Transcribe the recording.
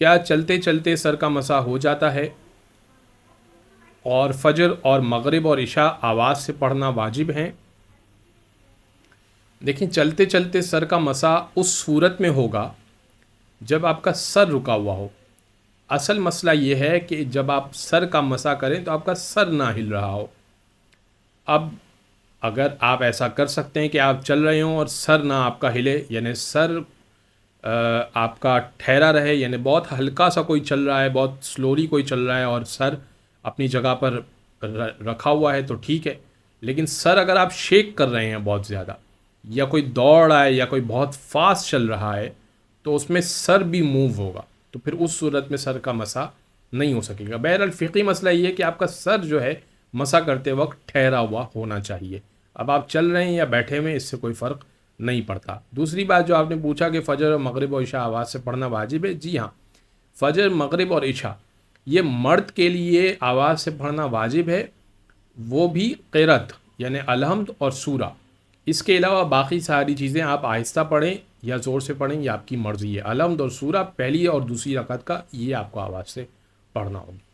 क्या चलते चलते सर का मसा हो जाता है? और फजर और मगरिब और इशा आवाज़ से पढ़ना वाजिब हैं? देखिए, चलते चलते सर का मसा उस सूरत में होगा जब आपका सर रुका हुआ हो। असल मसला ये है कि जब आप सर का मसा करें तो आपका सर ना हिल रहा हो। अब अगर आप ऐसा कर सकते हैं कि आप चल रहे हों और सर ना आपका हिले, यानी सर आपका ठहरा रहे, यानी बहुत हल्का सा कोई चल रहा है, बहुत स्लोली कोई चल रहा है और सर अपनी जगह पर रखा हुआ है, तो ठीक है। लेकिन सर अगर आप शेक कर रहे हैं बहुत ज़्यादा, या कोई दौड़ रहा है या कोई बहुत फास्ट चल रहा है, तो उसमें सर भी मूव होगा, तो फिर उस सूरत में सर का मसा नहीं हो सकेगा। बहरहाल फ़िक़ी मसला ये है कि आपका सर जो है मसा करते वक्त ठहरा हुआ होना चाहिए। अब आप चल रहे हैं या बैठे हुए हैं, इससे कोई फ़र्क नहीं पड़ता। दूसरी बात जो आपने पूछा कि फ़जर और मगरिब और इशा आवाज़ से पढ़ना वाजिब है, जी हाँ, फ़जर, मगरिब और इशा ये मर्द के लिए आवाज़ से पढ़ना वाजिब है, वो भी क़िरत यानी अलहम्द और सूरा। इसके अलावा बाकी सारी चीज़ें आप आहिस्ता पढ़ें या ज़ोर से पढ़ें, ये आपकी मर्ज़ी है। अलहम्द और सूरा पहली और दूसरी रकात का ये आपको आवाज़ से पढ़ना होगा।